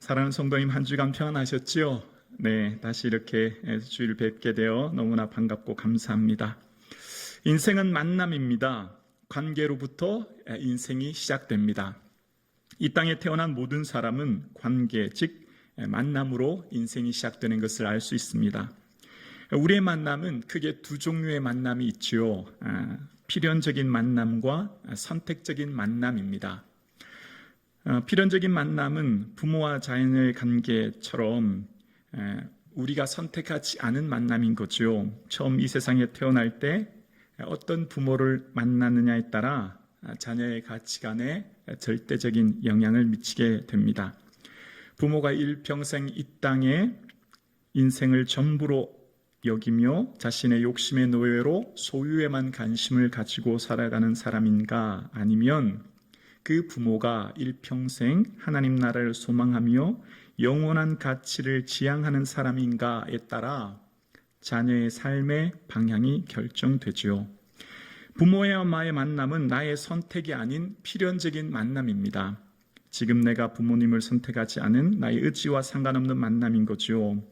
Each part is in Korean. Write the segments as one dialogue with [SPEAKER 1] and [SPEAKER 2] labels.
[SPEAKER 1] 사랑하는 성도님, 한 주간 평안하셨지요? 네, 다시 이렇게 주일 뵙게 되어 너무나 반갑고 감사합니다. 인생은 만남입니다. 관계로부터 인생이 시작됩니다. 이 땅에 태어난 모든 사람은 관계, 즉 만남으로 인생이 시작되는 것을 알 수 있습니다. 우리의 만남은 크게 두 종류의 만남이 있지요. 필연적인 만남과 선택적인 만남입니다. 필연적인 만남은 부모와 자녀의 관계처럼 우리가 선택하지 않은 만남인 거죠. 처음 이 세상에 태어날 때 어떤 부모를 만나느냐에 따라 자녀의 가치관에 절대적인 영향을 미치게 됩니다. 부모가 일평생 이 땅에 인생을 전부로 여기며 자신의 욕심의 노예로 소유에만 관심을 가지고 살아가는 사람인가, 아니면 그 부모가 일평생 하나님 나라를 소망하며 영원한 가치를 지향하는 사람인가에 따라 자녀의 삶의 방향이 결정되죠. 부모의 엄마의 만남은 나의 선택이 아닌 필연적인 만남입니다. 지금 내가 부모님을 선택하지 않은 나의 의지와 상관없는 만남인 거죠.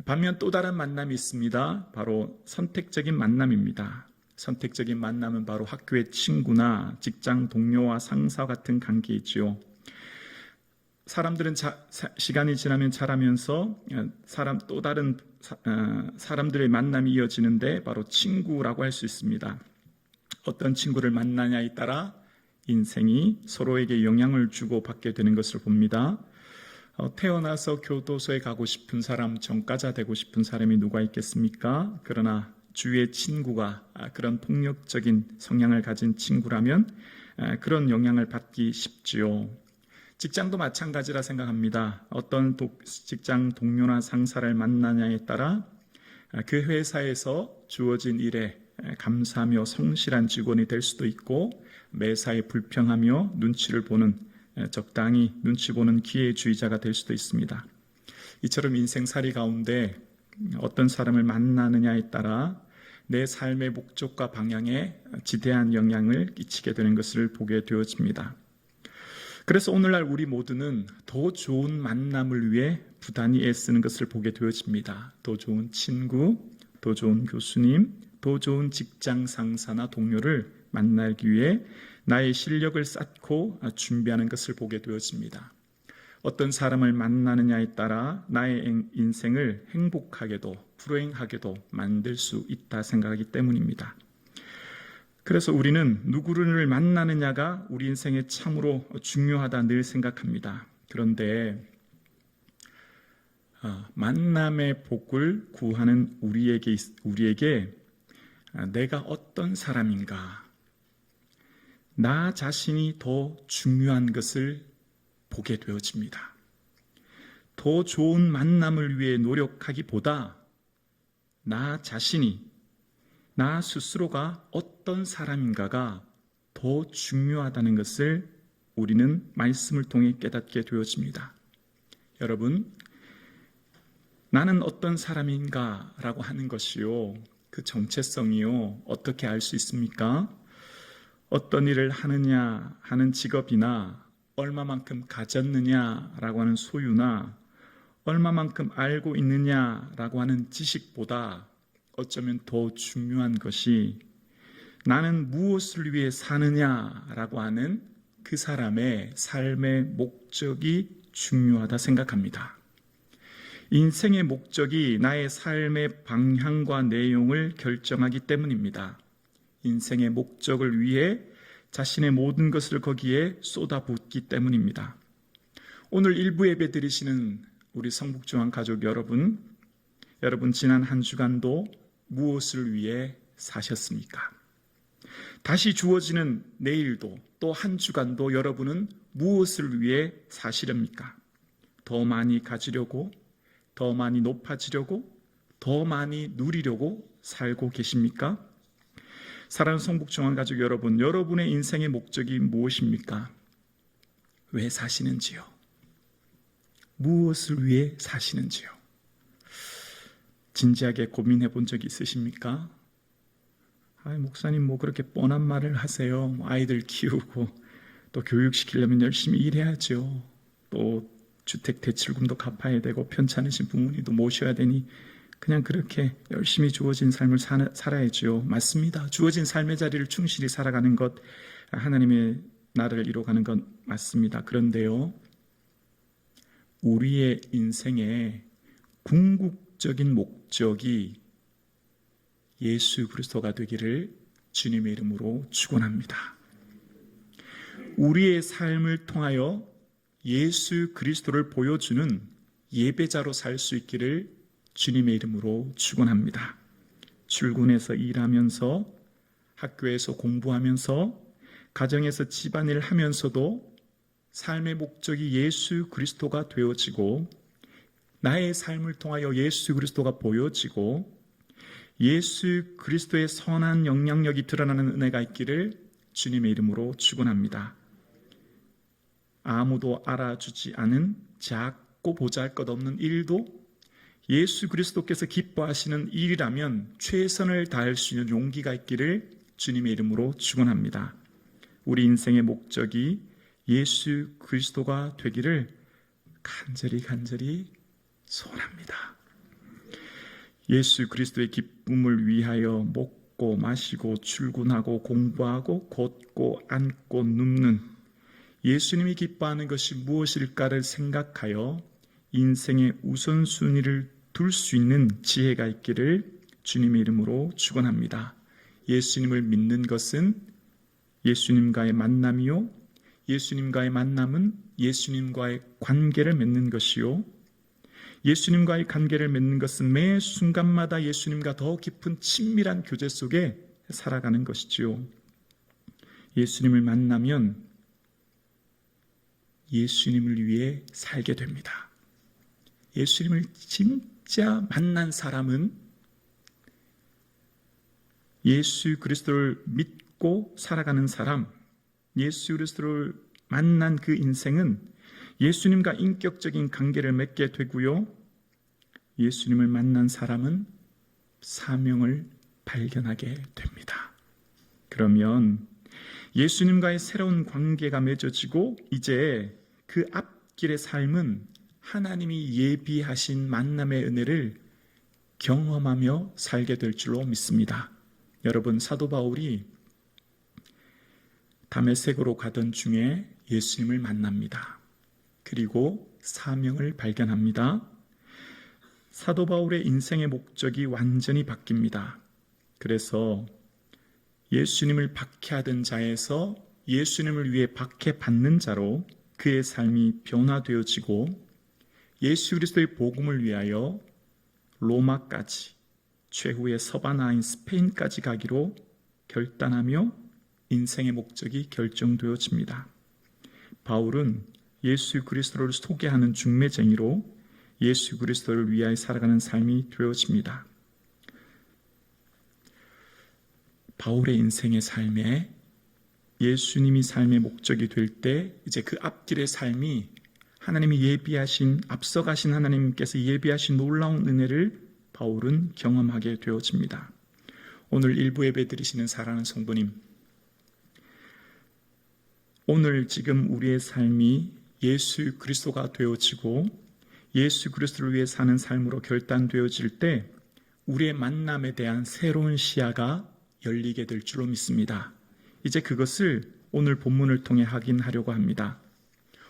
[SPEAKER 1] 반면 또 다른 만남이 있습니다. 바로 선택적인 만남입니다. 선택적인 만남은 바로 학교의 친구나 직장 동료와 상사 같은 관계이지요. 사람들은 시간이 지나면 자라면서 또 다른 사람들의 만남이 이어지는데 바로 친구라고 할 수 있습니다. 어떤 친구를 만나냐에 따라 인생이 서로에게 영향을 주고 받게 되는 것을 봅니다. 태어나서 교도소에 가고 싶은 사람, 전과자 되고 싶은 사람이 누가 있겠습니까? 그러나 주위의 친구가 그런 폭력적인 성향을 가진 친구라면 그런 영향을 받기 쉽지요. 직장도 마찬가지라 생각합니다. 어떤 직장 동료나 상사를 만나냐에 따라 그 회사에서 주어진 일에 감사하며 성실한 직원이 될 수도 있고, 매사에 불평하며 적당히 눈치 보는 기회주의자가 될 수도 있습니다. 이처럼 인생살이 가운데 어떤 사람을 만나느냐에 따라 내 삶의 목적과 방향에 지대한 영향을 끼치게 되는 것을 보게 되어집니다. 그래서 오늘날 우리 모두는 더 좋은 만남을 위해 부단히 애쓰는 것을 보게 되어집니다. 더 좋은 친구, 더 좋은 교수님, 더 좋은 직장 상사나 동료를 만나기 위해 나의 실력을 쌓고 준비하는 것을 보게 되어집니다. 어떤 사람을 만나느냐에 따라 나의 인생을 행복하게도 불행하게도 만들 수 있다 생각하기 때문입니다. 그래서 우리는 누구를 만나느냐가 우리 인생에 참으로 중요하다 늘 생각합니다. 그런데 만남의 복을 구하는 우리에게 내가 어떤 사람인가, 나 자신이 더 중요한 것을 보게 되어집니다. 더 좋은 만남을 위해 노력하기보다 나 스스로가 어떤 사람인가가 더 중요하다는 것을 우리는 말씀을 통해 깨닫게 되어집니다. 여러분, 나는 어떤 사람인가 라고 하는 것이요, 그 정체성이요, 어떻게 알 수 있습니까? 어떤 일을 하느냐 하는 직업이나 얼마만큼 가졌느냐라고 하는 소유나 얼마만큼 알고 있느냐라고 하는 지식보다 어쩌면 더 중요한 것이 나는 무엇을 위해 사느냐라고 하는 그 사람의 삶의 목적이 중요하다 생각합니다. 인생의 목적이 나의 삶의 방향과 내용을 결정하기 때문입니다. 인생의 목적을 위해 자신의 모든 것을 거기에 쏟아붓기 때문입니다. 오늘 일부 예배 드리시는 우리 성북중앙 가족 여러분 지난 한 주간도 무엇을 위해 사셨습니까? 다시 주어지는 내일도 또 한 주간도 여러분은 무엇을 위해 사시렵니까? 더 많이 가지려고, 더 많이 높아지려고, 더 많이 누리려고 살고 계십니까? 사랑하는 성북중앙 가족 여러분, 여러분의 인생의 목적이 무엇입니까? 왜 사시는지요? 무엇을 위해 사시는지요? 진지하게 고민해 본 적이 있으십니까? 목사님 그렇게 뻔한 말을 하세요. 아이들 키우고 또 교육시키려면 열심히 일해야죠. 또 주택 대출금도 갚아야 되고 편찮으신 부모님도 모셔야 되니 그냥 그렇게 열심히 주어진 삶을 살아야지요. 맞습니다. 주어진 삶의 자리를 충실히 살아가는 것, 하나님의 나라를 이루어가는 것 맞습니다. 그런데요, 우리의 인생의 궁극적인 목적이 예수 그리스도가 되기를 주님의 이름으로 축원합니다. 우리의 삶을 통하여 예수 그리스도를 보여주는 예배자로 살 수 있기를 주님의 이름으로 축원합니다. 출근해서 일하면서, 학교에서 공부하면서, 가정에서 집안일 하면서도 삶의 목적이 예수 그리스도가 되어지고, 나의 삶을 통하여 예수 그리스도가 보여지고, 예수 그리스도의 선한 영향력이 드러나는 은혜가 있기를 주님의 이름으로 축원합니다. 아무도 알아주지 않은 작고 보잘것없는 일도 예수 그리스도께서 기뻐하시는 일이라면 최선을 다할 수 있는 용기가 있기를 주님의 이름으로 축원합니다. 우리 인생의 목적이 예수 그리스도가 되기를 간절히 소원합니다. 예수 그리스도의 기쁨을 위하여 먹고 마시고 출근하고 공부하고 걷고 앉고 눕는 예수님이 기뻐하는 것이 무엇일까를 생각하여 인생의 우선순위를 둘 수 있는 지혜가 있기를 주님의 이름으로 축원합니다. 예수님을 믿는 것은 예수님과의 만남이요, 예수님과의 만남은 예수님과의 관계를 맺는 것이요, 예수님과의 관계를 맺는 것은 매 순간마다 예수님과 더 깊은 친밀한 교제 속에 살아가는 것이지요. 예수님을 만나면 예수님을 위해 살게 됩니다. 예수님을 진짜 만난 사람은 예수 그리스도를 믿고 살아가는 사람, 예수 그리스도를 만난 그 인생은 예수님과 인격적인 관계를 맺게 되고요. 예수님을 만난 사람은 사명을 발견하게 됩니다. 그러면 예수님과의 새로운 관계가 맺어지고 이제 그 앞길의 삶은 하나님이 예비하신 만남의 은혜를 경험하며 살게 될 줄로 믿습니다. 여러분, 사도 바울이 다메섹으로 가던 중에 예수님을 만납니다. 그리고 사명을 발견합니다. 사도 바울의 인생의 목적이 완전히 바뀝니다. 그래서 예수님을 박해하던 자에서 예수님을 위해 박해받는 자로 그의 삶이 변화되어지고 예수 그리스도의 복음을 위하여 로마까지, 최후의 서바나인 스페인까지 가기로 결단하며 인생의 목적이 결정되어집니다. 바울은 예수 그리스도를 소개하는 중매쟁이로 예수 그리스도를 위하여 살아가는 삶이 되어집니다. 바울의 인생의 삶에 예수님이 삶의 목적이 될 때 이제 그 앞길의 삶이 하나님이 예비하신, 앞서가신 하나님께서 예비하신 놀라운 은혜를 바울은 경험하게 되어집니다. 오늘 일부 예배 드리시는 사랑하는 성도님, 오늘 지금 우리의 삶이 예수 그리스도가 되어지고 예수 그리스도를 위해 사는 삶으로 결단되어질 때 우리의 만남에 대한 새로운 시야가 열리게 될 줄로 믿습니다. 이제 그것을 오늘 본문을 통해 확인하려고 합니다.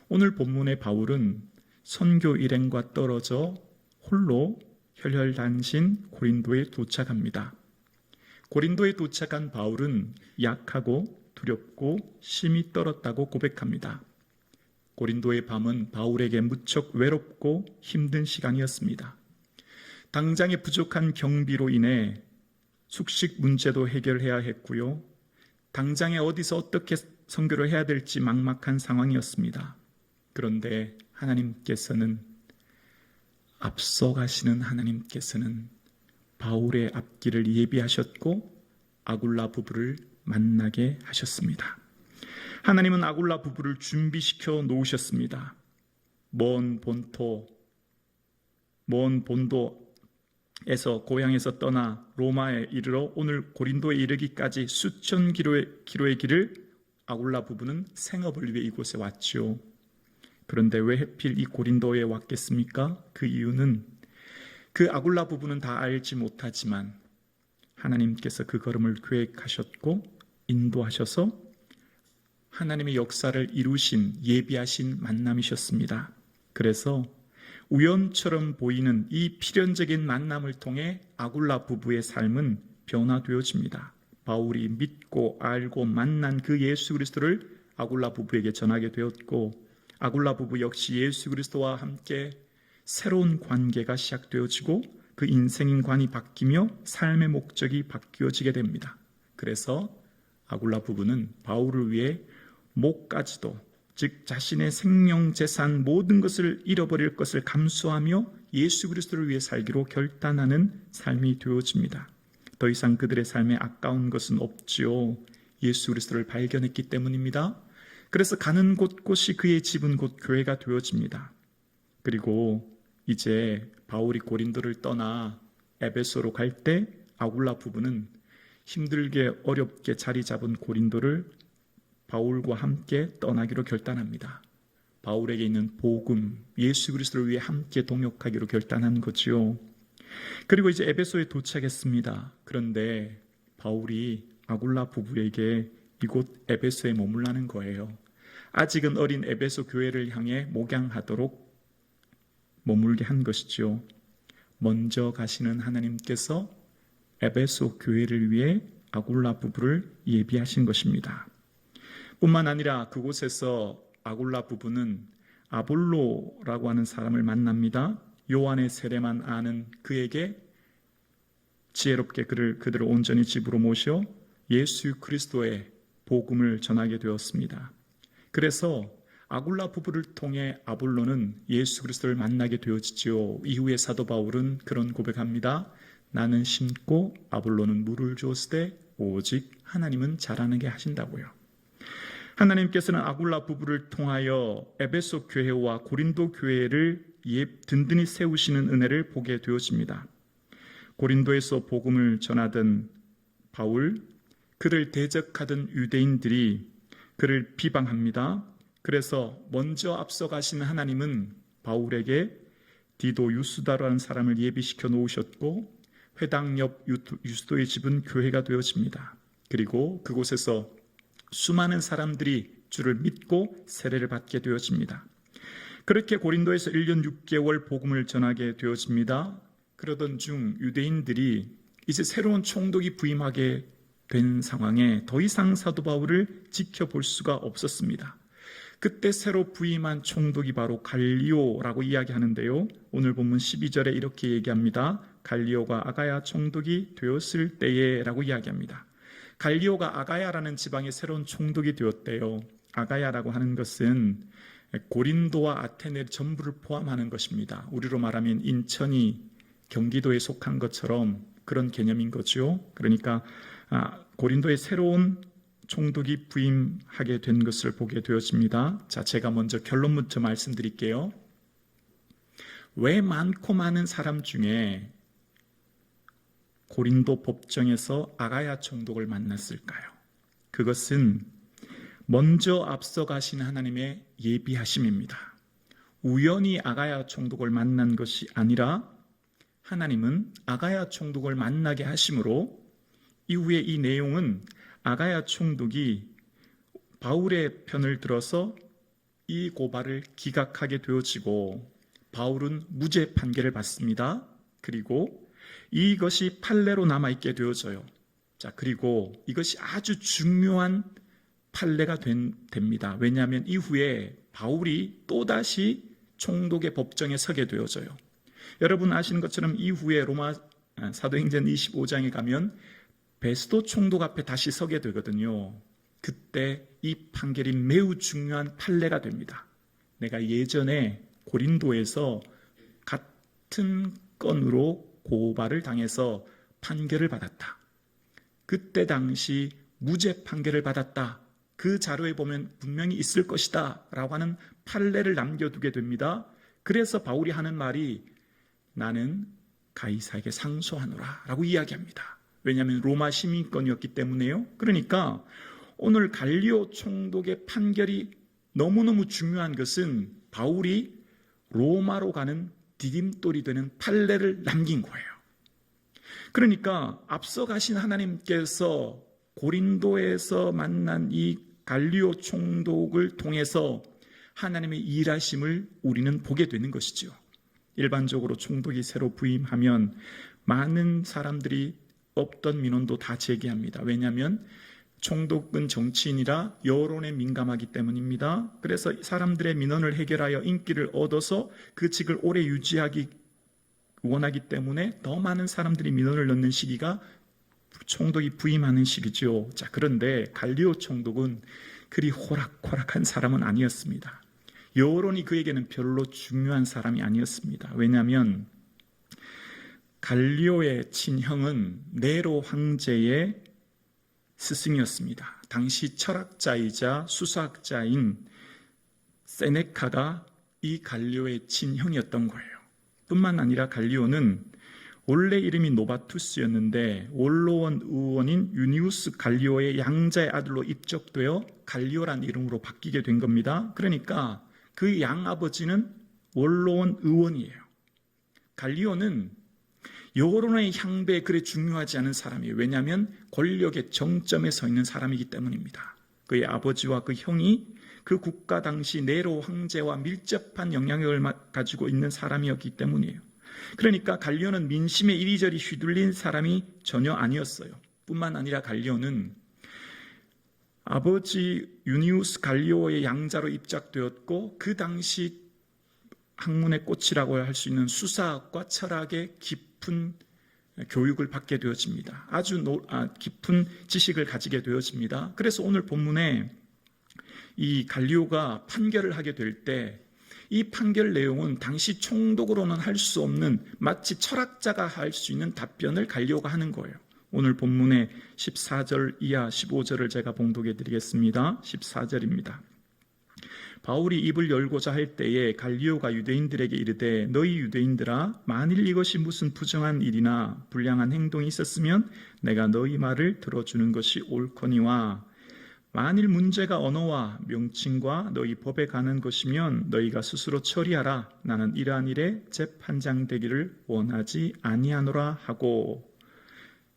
[SPEAKER 1] 오늘 본문의 바울은 선교 일행과 떨어져 홀로 혈혈단신 고린도에 도착합니다. 고린도에 도착한 바울은 약하고 두렵고 심히 떨었다고 고백합니다. 고린도의 밤은 바울에게 무척 외롭고 힘든 시간이었습니다. 당장의 부족한 경비로 인해 숙식 문제도 해결해야 했고요. 당장에 어디서 어떻게 선교를 해야 될지 막막한 상황이었습니다. 그런데 하나님께서는, 앞서가시는 하나님께서는 바울의 앞길을 예비하셨고 아굴라 부부를 만나게 하셨습니다. 하나님은 아굴라 부부를 준비시켜 놓으셨습니다. 먼 본도에서 고향에서 떠나 로마에 이르러 오늘 고린도에 이르기까지 수천 킬로의 길을 아굴라 부부는 생업을 위해 이곳에 왔죠. 그런데 왜 하필 이 고린도에 왔겠습니까? 그 이유는 그 아굴라 부부는 다 알지 못하지만 하나님께서 그 걸음을 계획하셨고 인도하셔서 하나님의 역사를 이루신 예비하신 만남이셨습니다. 그래서 우연처럼 보이는 이 필연적인 만남을 통해 아굴라 부부의 삶은 변화되어집니다. 바울이 믿고 알고 만난 그 예수 그리스도를 아굴라 부부에게 전하게 되었고 아굴라 부부 역시 예수 그리스도와 함께 새로운 관계가 시작되어지고 그 인생관이 바뀌며 삶의 목적이 바뀌어지게 됩니다. 그래서 아굴라 부부는 바울을 위해 목까지도, 즉 자신의 생명, 재산 모든 것을 잃어버릴 것을 감수하며 예수 그리스도를 위해 살기로 결단하는 삶이 되어집니다. 더 이상 그들의 삶에 아까운 것은 없지요. 예수 그리스도를 발견했기 때문입니다. 그래서 가는 곳곳이 그의 집은 곧 교회가 되어집니다. 그리고 이제 바울이 고린도를 떠나 에베소로 갈 때 아굴라 부부는 힘들게 어렵게 자리 잡은 고린도를 바울과 함께 떠나기로 결단합니다. 바울에게 있는 복음, 예수 그리스도를 위해 함께 동역하기로 결단한 거지요. 그리고 이제 에베소에 도착했습니다. 그런데 바울이 아굴라 부부에게 이곳 에베소에 머물라는 거예요. 아직은 어린 에베소 교회를 향해 목양하도록 머물게 한 것이죠. 먼저 가시는 하나님께서 에베소 교회를 위해 아굴라 부부를 예비하신 것입니다. 뿐만 아니라 그곳에서 아굴라 부부는 아볼로라고 하는 사람을 만납니다. 요한의 세례만 아는 그에게 지혜롭게 그들을 온전히 집으로 모셔 예수 그리스도의 복음을 전하게 되었습니다. 그래서 아굴라 부부를 통해 아볼로는 예수 그리스도를 만나게 되어지지요. 이후에 사도 바울은 그런 고백합니다. 나는 심고 아볼로는 물을 주었으되 오직 하나님은 자라나게 하신다고요. 하나님께서는 아굴라 부부를 통하여 에베소 교회와 고린도 교회를 든든히 세우시는 은혜를 보게 되어집니다. 고린도에서 복음을 전하던 바울, 그를 대적하던 유대인들이 그를 비방합니다. 그래서 먼저 앞서가시는 하나님은 바울에게 디도 유스다라는 사람을 예비시켜 놓으셨고 회당 옆 유스도의 집은 교회가 되어집니다. 그리고 그곳에서 수많은 사람들이 주를 믿고 세례를 받게 되어집니다. 그렇게 고린도에서 1년 6개월 복음을 전하게 되어집니다. 그러던 중 유대인들이 이제 새로운 총독이 부임하게 된 상황에 더 이상 사도 바울을 지켜볼 수가 없었습니다. 그때 새로 부임한 총독이 바로 갈리오라고 이야기하는데요. 오늘 본문 12절에 이렇게 얘기합니다. 갈리오가 아가야 총독이 되었을 때에 라고 이야기합니다. 갈리오가 아가야라는 지방의 새로운 총독이 되었대요. 아가야라고 하는 것은 고린도와 아테네 전부를 포함하는 것입니다. 우리로 말하면 인천이 경기도에 속한 것처럼 그런 개념인 거죠. 그러니까 고린도의 새로운 총독이 부임하게 된 것을 보게 되어집니다. 자, 제가 먼저 결론부터 말씀드릴게요. 왜 많고 많은 사람 중에 고린도 법정에서 아가야 총독을 만났을까요? 그것은 먼저 앞서가신 하나님의 예비하심입니다. 우연히 아가야 총독을 만난 것이 아니라 하나님은 아가야 총독을 만나게 하심으로 이후에 이 내용은 아가야 총독이 바울의 편을 들어서 이 고발을 기각하게 되어지고 바울은 무죄 판결을 받습니다. 그리고 이것이 판례로 남아있게 되어져요. 자, 그리고 이것이 아주 중요한 판례가 됩니다. 왜냐하면 이후에 바울이 또다시 총독의 법정에 서게 되어져요. 여러분 아시는 것처럼 이후에 로마 사도행전 25장에 가면 베스도 총독 앞에 다시 서게 되거든요. 그때 이 판결이 매우 중요한 판례가 됩니다. 내가 예전에 고린도에서 같은 건으로 고발을 당해서 판결을 받았다. 그때 당시 무죄 판결을 받았다. 그 자료에 보면 분명히 있을 것이다 라고 하는 판례를 남겨두게 됩니다. 그래서 바울이 하는 말이 나는 가이사에게 상소하노라 라고 이야기합니다. 왜냐하면 로마 시민권이었기 때문에요. 그러니까 오늘 갈리오 총독의 판결이 너무너무 중요한 것은 바울이 로마로 가는 디딤돌이 되는 판례를 남긴 거예요. 그러니까 앞서 가신 하나님께서 고린도에서 만난 이 갈리오 총독을 통해서 하나님의 일하심을 우리는 보게 되는 것이죠. 일반적으로 총독이 새로 부임하면 많은 사람들이 없던 민원도 다 제기합니다. 왜냐하면 총독은 정치인이라 여론에 민감하기 때문입니다. 그래서 사람들의 민원을 해결하여 인기를 얻어서 그 직을 오래 유지하기 원하기 때문에 더 많은 사람들이 민원을 넣는 시기가 총독이 부임하는 시기죠. 자, 그런데 갈리오 총독은 그리 호락호락한 사람은 아니었습니다. 여론이 그에게는 별로 중요한 사람이 아니었습니다. 왜냐하면 갈리오의 친형은 네로 황제의 스승이었습니다. 당시 철학자이자 수사학자인 세네카가 이 갈리오의 친형이었던 거예요. 뿐만 아니라 갈리오는 원래 이름이 노바투스였는데 원로원 의원인 유니우스 갈리오의 양자의 아들로 입적되어 갈리오란 이름으로 바뀌게 된 겁니다. 그러니까 그 양아버지는 원로원 의원이에요. 갈리오는 여론의 향배에 그리 중요하지 않은 사람이에요. 왜냐하면 권력의 정점에 서 있는 사람이기 때문입니다. 그의 아버지와 그 형이 그 국가 당시 네로 황제와 밀접한 영향력을 가지고 있는 사람이었기 때문이에요. 그러니까 갈리오는 민심에 이리저리 휘둘린 사람이 전혀 아니었어요. 뿐만 아니라 갈리오는 아버지 유니우스 갈리오의 양자로 입작되었고 그 당시 학문의 꽃이라고 할 수 있는 수사학과 철학의 깊은 교육을 받게 되어집니다. 아주 깊은 지식을 가지게 되어집니다. 그래서 오늘 본문에 이 갈리오가 판결을 하게 될 때 이 판결 내용은 당시 총독으로는 할 수 없는 마치 철학자가 할 수 있는 답변을 갈리오가 하는 거예요. 오늘 본문의 14절 이하 15절을 제가 봉독해 드리겠습니다. 14절입니다. 바울이 입을 열고자 할 때에 갈리오가 유대인들에게 이르되 너희 유대인들아 만일 이것이 무슨 부정한 일이나 불량한 행동이 있었으면 내가 너희 말을 들어주는 것이 옳거니와 만일 문제가 언어와 명칭과 너희 법에 관한 것이면 너희가 스스로 처리하라. 나는 이러한 일에 재판장 되기를 원하지 아니하노라 하고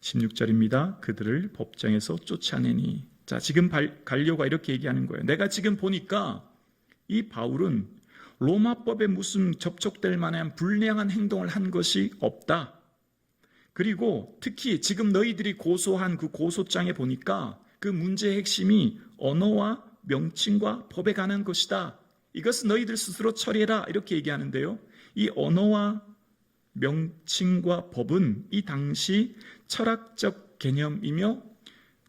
[SPEAKER 1] 16절입니다. 그들을 법정에서 쫓아내니. 자, 지금 갈리오가 이렇게 얘기하는 거예요. 내가 지금 보니까 이 바울은 로마법에 무슨 접촉될 만한 불량한 행동을 한 것이 없다. 그리고 특히 지금 너희들이 고소한 그 고소장에 보니까 그 문제의 핵심이 언어와 명칭과 법에 관한 것이다. 이것은 너희들 스스로 처리해라. 이렇게 얘기하는데요. 이 언어와 명칭과 법은 이 당시 철학적 개념이며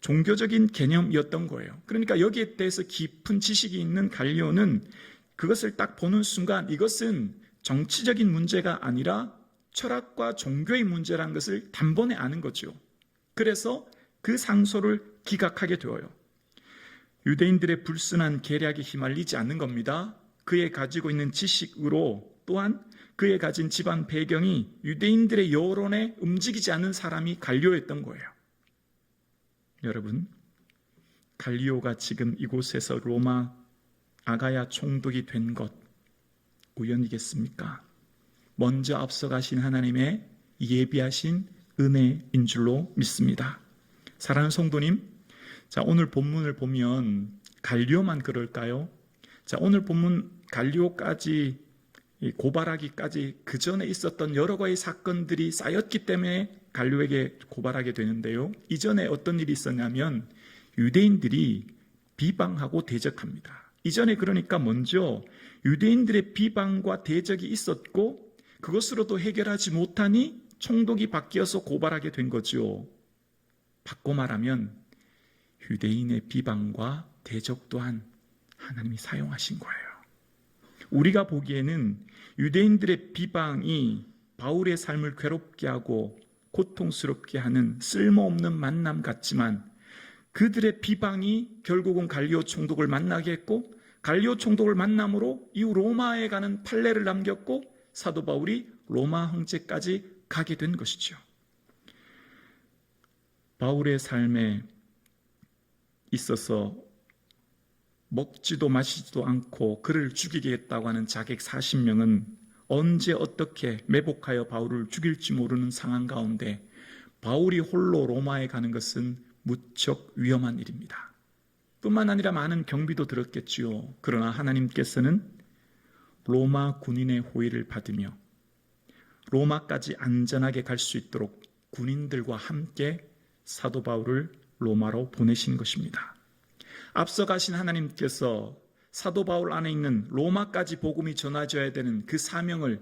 [SPEAKER 1] 종교적인 개념이었던 거예요. 그러니까 여기에 대해서 깊은 지식이 있는 갈리오는 그것을 딱 보는 순간 이것은 정치적인 문제가 아니라 철학과 종교의 문제라는 것을 단번에 아는 거죠. 그래서 그 상소를 기각하게 되어요. 유대인들의 불순한 계략에 휘말리지 않는 겁니다. 그의 가지고 있는 지식으로 또한 그의 가진 집안 배경이 유대인들의 여론에 움직이지 않는 사람이 갈리오였던 거예요. 여러분, 갈리오가 지금 이곳에서 로마 아가야 총독이 된 것 우연이겠습니까? 먼저 앞서가신 하나님의 예비하신 은혜인 줄로 믿습니다. 사랑하는 성도님, 자, 오늘 본문을 보면 갈리오만 그럴까요? 자, 오늘 본문 갈리오까지 고발하기까지 그 전에 있었던 여러 가지 사건들이 쌓였기 때문에 갈리오에게 고발하게 되는데요. 이전에 어떤 일이 있었냐면 유대인들이 비방하고 대적합니다. 이전에 그러니까 먼저 유대인들의 비방과 대적이 있었고 그것으로도 해결하지 못하니 총독이 바뀌어서 고발하게 된 거죠. 바꿔 말하면 유대인의 비방과 대적 또한 하나님이 사용하신 거예요. 우리가 보기에는 유대인들의 비방이 바울의 삶을 괴롭게 하고 고통스럽게 하는 쓸모없는 만남 같지만 그들의 비방이 결국은 갈리오 총독을 만나게 했고 갈리오 총독을 만남으로 이후 로마에 가는 판례를 남겼고 사도 바울이 로마 황제까지 가게 된 것이죠. 바울의 삶에 있어서 먹지도 마시지도 않고 그를 죽이겠다고 하는 자객 40명은 언제 어떻게 매복하여 바울을 죽일지 모르는 상황 가운데 바울이 홀로 로마에 가는 것은 무척 위험한 일입니다. 뿐만 아니라 많은 경비도 들었겠지요. 그러나 하나님께서는 로마 군인의 호의를 받으며 로마까지 안전하게 갈 수 있도록 군인들과 함께 사도 바울을 로마로 보내신 것입니다. 앞서 가신 하나님께서 사도 바울 안에 있는 로마까지 복음이 전해져야 되는 그 사명을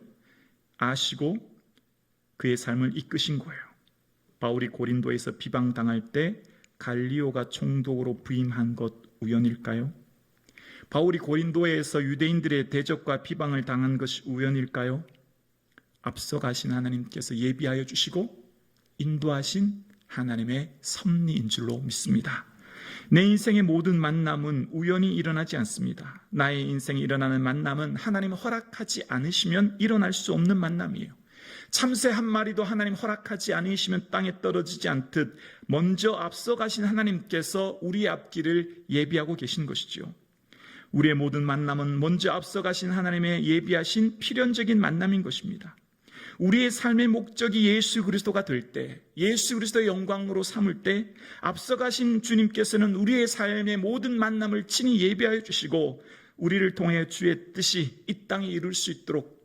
[SPEAKER 1] 아시고 그의 삶을 이끄신 거예요. 바울이 고린도에서 비방당할 때 갈리오가 총독으로 부임한 것 우연일까요? 바울이 고린도에서 유대인들의 대적과 비방을 당한 것이 우연일까요? 앞서 가신 하나님께서 예비하여 주시고 인도하신 하나님의 섭리인 줄로 믿습니다. 내 인생의 모든 만남은 우연히 일어나지 않습니다. 나의 인생에 일어나는 만남은 하나님 허락하지 않으시면 일어날 수 없는 만남이에요. 참새 한 마리도 하나님 허락하지 않으시면 땅에 떨어지지 않듯 먼저 앞서 가신 하나님께서 우리의 앞길을 예비하고 계신 것이죠. 우리의 모든 만남은 먼저 앞서 가신 하나님의 예비하신 필연적인 만남인 것입니다. 우리의 삶의 목적이 예수 그리스도가 될 때, 예수 그리스도의 영광으로 삼을 때 앞서 가신 주님께서는 우리의 삶의 모든 만남을 친히 예비하여 주시고 우리를 통해 주의 뜻이 이 땅에 이룰 수 있도록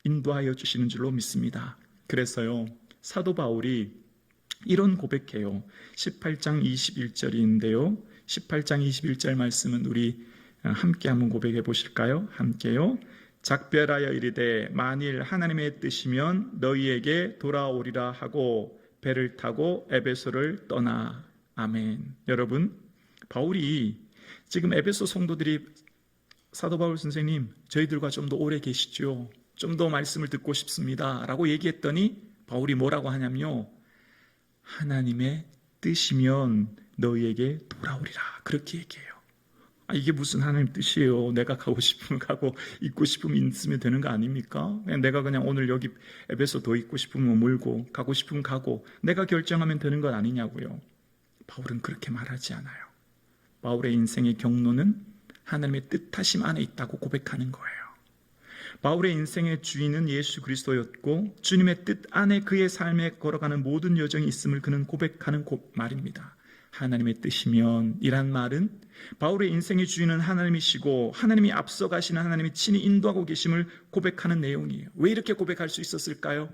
[SPEAKER 1] 인도하여 주시는 줄로 믿습니다. 그래서요, 사도 바울이 이런 고백해요. 18장 21절인데요. 18장 21절 말씀은 우리 함께 한번 고백해 보실까요? 함께요. 작별하여 이르되 만일 하나님의 뜻이면 너희에게 돌아오리라 하고 배를 타고 에베소를 떠나. 아멘. 여러분, 바울이 지금 에베소 성도들이 사도 바울 선생님, 저희들과 좀 더 오래 계시죠? 좀 더 말씀을 듣고 싶습니다 라고 얘기했더니 바울이 뭐라고 하냐면요, 하나님의 뜻이면 너희에게 돌아오리라, 그렇게 얘기해요. 이게 무슨 하나님 뜻이에요? 내가 가고 싶으면 가고 있고 싶으면 있으면 되는 거 아닙니까? 내가 그냥 오늘 여기 에베소 더 있고 싶으면 몰고 가고 싶으면 가고 내가 결정하면 되는 것 아니냐고요. 바울은 그렇게 말하지 않아요. 바울의 인생의 경로는 하나님의 뜻하심 안에 있다고 고백하는 거예요. 바울의 인생의 주인은 예수 그리스도였고 주님의 뜻 안에 그의 삶에 걸어가는 모든 여정이 있음을 그는 고백하는 말입니다. 하나님의 뜻이면 이란 말은 바울의 인생의 주인은 하나님이시고 하나님이 앞서 가시는 하나님이 친히 인도하고 계심을 고백하는 내용이에요. 왜 이렇게 고백할 수 있었을까요?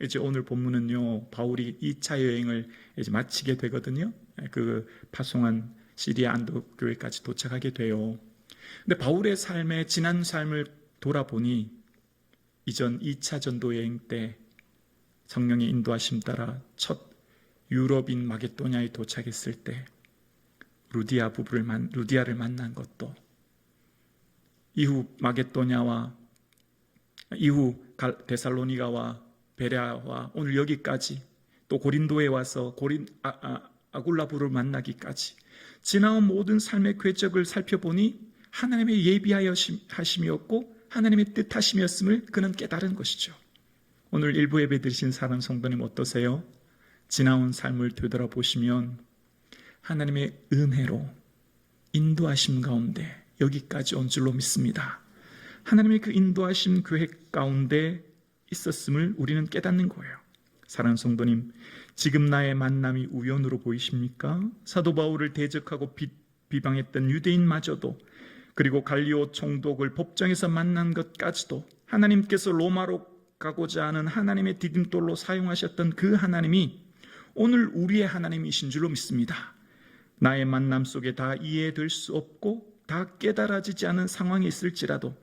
[SPEAKER 1] 이제 오늘 본문은요, 바울이 2차 여행을 이제 마치게 되거든요. 그 파송한 시리아 안독 교회까지 도착하게 돼요. 근데 바울의 삶의 지난 삶을 돌아보니 이전 2차 전도 여행 때 성령의 인도하심 따라 첫 유럽인 마게도냐에 도착했을 때 루디아를 만난 것도, 이후 마게도냐와 이후 데살로니가와 베레아와 오늘 여기까지 또 고린도에 와서 아굴라부를 만나기까지 지나온 모든 삶의 궤적을 살펴보니 하나님의 예비하여 하심이었고 하나님의 뜻하심이었음을 그는 깨달은 것이죠. 오늘 일부 예배 드리신 사람 성도님 어떠세요? 지나온 삶을 되돌아보시면 하나님의 은혜로 인도하심 가운데 여기까지 온 줄로 믿습니다. 하나님의 그 인도하심 계획 가운데 있었음을 우리는 깨닫는 거예요. 사랑하는 성도님, 지금 나의 만남이 우연으로 보이십니까? 사도 바울을 대적하고 비방했던 유대인마저도, 그리고 갈리오 총독을 법정에서 만난 것까지도 하나님께서 로마로 가고자 하는 하나님의 디딤돌로 사용하셨던 그 하나님이 오늘 우리의 하나님이신 줄로 믿습니다. 나의 만남 속에 다 이해될 수 없고 다 깨달아지지 않은 상황이 있을지라도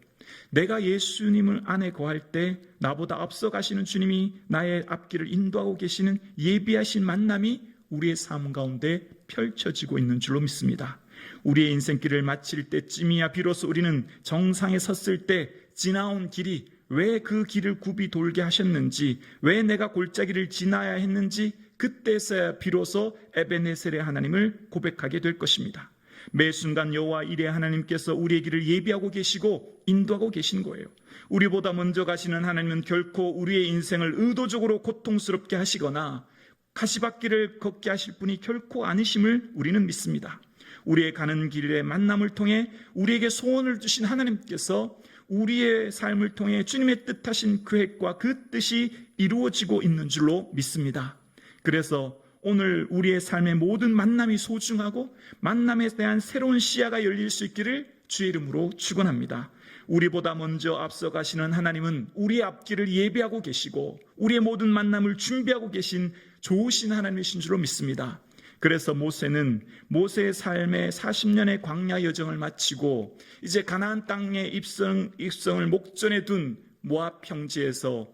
[SPEAKER 1] 내가 예수님을 안에 거할 때 나보다 앞서 가시는 주님이 나의 앞길을 인도하고 계시는 예비하신 만남이 우리의 삶 가운데 펼쳐지고 있는 줄로 믿습니다. 우리의 인생길을 마칠 때쯤이야 비로소 우리는 정상에 섰을 때 지나온 길이 왜 그 길을 굽이 돌게 하셨는지, 왜 내가 골짜기를 지나야 했는지 그때서야 비로소 에베네셀의 하나님을 고백하게 될 것입니다. 매 순간 여호와 이레 하나님께서 우리의 길을 예비하고 계시고 인도하고 계신 거예요. 우리보다 먼저 가시는 하나님은 결코 우리의 인생을 의도적으로 고통스럽게 하시거나 가시밭길을 걷게 하실 분이 결코 아니심을 우리는 믿습니다. 우리의 가는 길의 만남을 통해 우리에게 소원을 주신 하나님께서 우리의 삶을 통해 주님의 뜻하신 계획과 그 뜻이 이루어지고 있는 줄로 믿습니다. 그래서 오늘 우리의 삶의 모든 만남이 소중하고 만남에 대한 새로운 시야가 열릴 수 있기를 주의 이름으로 축원합니다. 우리보다 먼저 앞서가시는 하나님은 우리의 앞길을 예비하고 계시고 우리의 모든 만남을 준비하고 계신 좋으신 하나님이신 줄로 믿습니다. 그래서 모세는 모세의 삶의 40년의 광야 여정을 마치고 이제 가나안 땅의 입성을 목전에 둔 모압 평지에서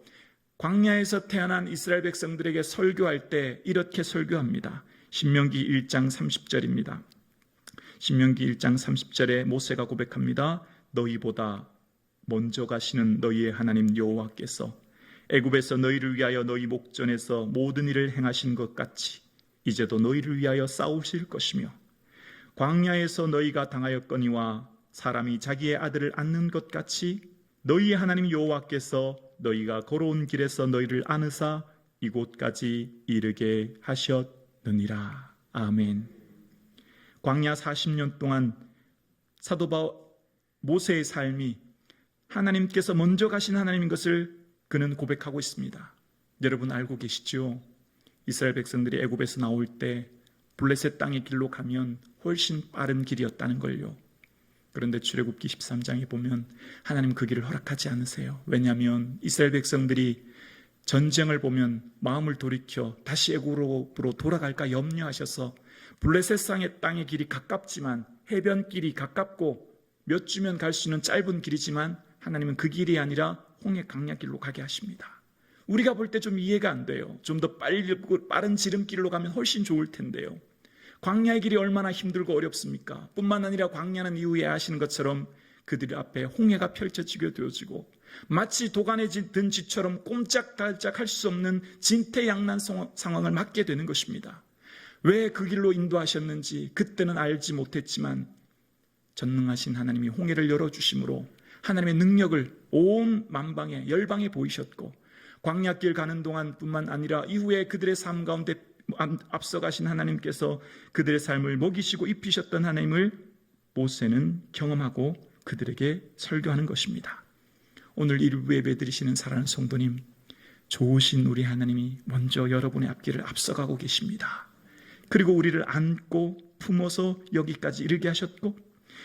[SPEAKER 1] 광야에서 태어난 이스라엘 백성들에게 설교할 때 이렇게 설교합니다. 신명기 1장 30절입니다. 신명기 1장 30절에 모세가 고백합니다. 너희보다 먼저 가시는 너희의 하나님 여호와께서 애굽에서 너희를 위하여 너희 목전에서 모든 일을 행하신 것 같이 이제도 너희를 위하여 싸우실 것이며 광야에서 너희가 당하였거니와 사람이 자기의 아들을 안는 것 같이 너희의 하나님 여호와께서 너희가 걸어온 길에서 너희를 안으사 이곳까지 이르게 하셨느니라. 아멘. 광야 40년 동안 사도 모세의 삶이 하나님께서 먼저 가신 하나님인 것을 그는 고백하고 있습니다. 여러분 알고 계시죠? 이스라엘 백성들이 애굽에서 나올 때 블레셋 땅의 길로 가면 훨씬 빠른 길이었다는 걸요. 그런데 출애굽기 13장에 보면 하나님 그 길을 허락하지 않으세요. 왜냐하면 이스라엘 백성들이 전쟁을 보면 마음을 돌이켜 다시 애굽으로 돌아갈까 염려하셔서 블레셋 땅의 길이 가깝지만 해변길이 가깝고 몇 주면 갈 수 있는 짧은 길이지만 하나님은 그 길이 아니라 홍해 강야길로 가게 하십니다. 우리가 볼 때 좀 이해가 안 돼요. 좀 더 빠른 지름길로 가면 훨씬 좋을 텐데요. 광야의 길이 얼마나 힘들고 어렵습니까? 뿐만 아니라 광야는 이후에 아시는 것처럼 그들 앞에 홍해가 펼쳐지게 되어지고 마치 도간에 든 쥐처럼 꼼짝달짝 할 수 없는 진퇴양난 상황을 맞게 되는 것입니다. 왜 그 길로 인도하셨는지 그때는 알지 못했지만 전능하신 하나님이 홍해를 열어주심으로 하나님의 능력을 온 만방에 열방에 보이셨고 광야길 가는 동안 뿐만 아니라 이후에 그들의 삶 가운데 앞서가신 하나님께서 그들의 삶을 먹이시고 입히셨던 하나님을 모세는 경험하고 그들에게 설교하는 것입니다. 오늘 일부 예배 드리시는 사랑하는 성도님, 좋으신 우리 하나님이 먼저 여러분의 앞길을 앞서가고 계십니다. 그리고 우리를 안고 품어서 여기까지 이르게 하셨고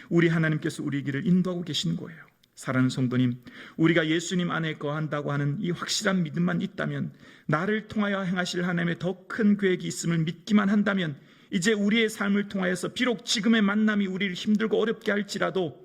[SPEAKER 1] 우리 하나님께서 우리 길을 인도하고 계신 거예요. 사랑하는 성도님, 우리가 예수님 안에 거한다고 하는 이 확실한 믿음만 있다면, 나를 통하여 행하실 하나님의 더 큰 계획이 있음을 믿기만 한다면 이제 우리의 삶을 통하여서 비록 지금의 만남이 우리를 힘들고 어렵게 할지라도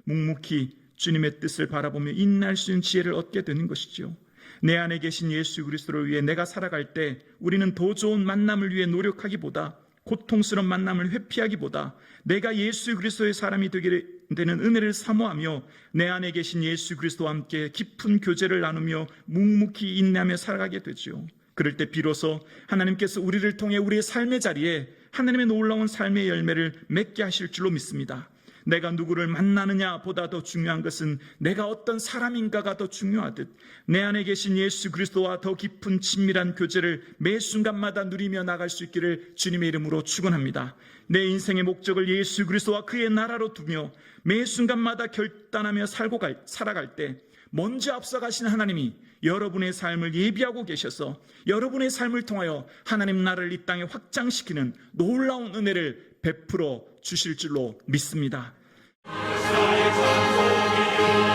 [SPEAKER 1] 묵묵히 주님의 뜻을 바라보며 인내할 수 있는 지혜를 얻게 되는 것이죠. 내 안에 계신 예수 그리스도를 위해 내가 살아갈 때 우리는 더 좋은 만남을 위해 노력하기보다, 고통스러운 만남을 회피하기보다 내가 예수 그리스도의 사람이 되게 되는 은혜를 사모하며 내 안에 계신 예수 그리스도와 함께 깊은 교제를 나누며 묵묵히 인내하며 살아가게 되죠. 그럴 때 비로소 하나님께서 우리를 통해 우리의 삶의 자리에 하나님의 놀라운 삶의 열매를 맺게 하실 줄로 믿습니다. 내가 누구를 만나느냐 보다 더 중요한 것은 내가 어떤 사람인가가 더 중요하듯 내 안에 계신 예수 그리스도와 더 깊은 친밀한 교제를 매 순간마다 누리며 나갈 수 있기를 주님의 이름으로 축원합니다. 내 인생의 목적을 예수 그리스도와 그의 나라로 두며 매 순간마다 결단하며 살아갈 때 먼저 앞서가신 하나님이 여러분의 삶을 예비하고 계셔서 여러분의 삶을 통하여 하나님 나라를 이 땅에 확장시키는 놀라운 은혜를 베풀어 주실 줄로 믿습니다.
[SPEAKER 2] 나의 전복이여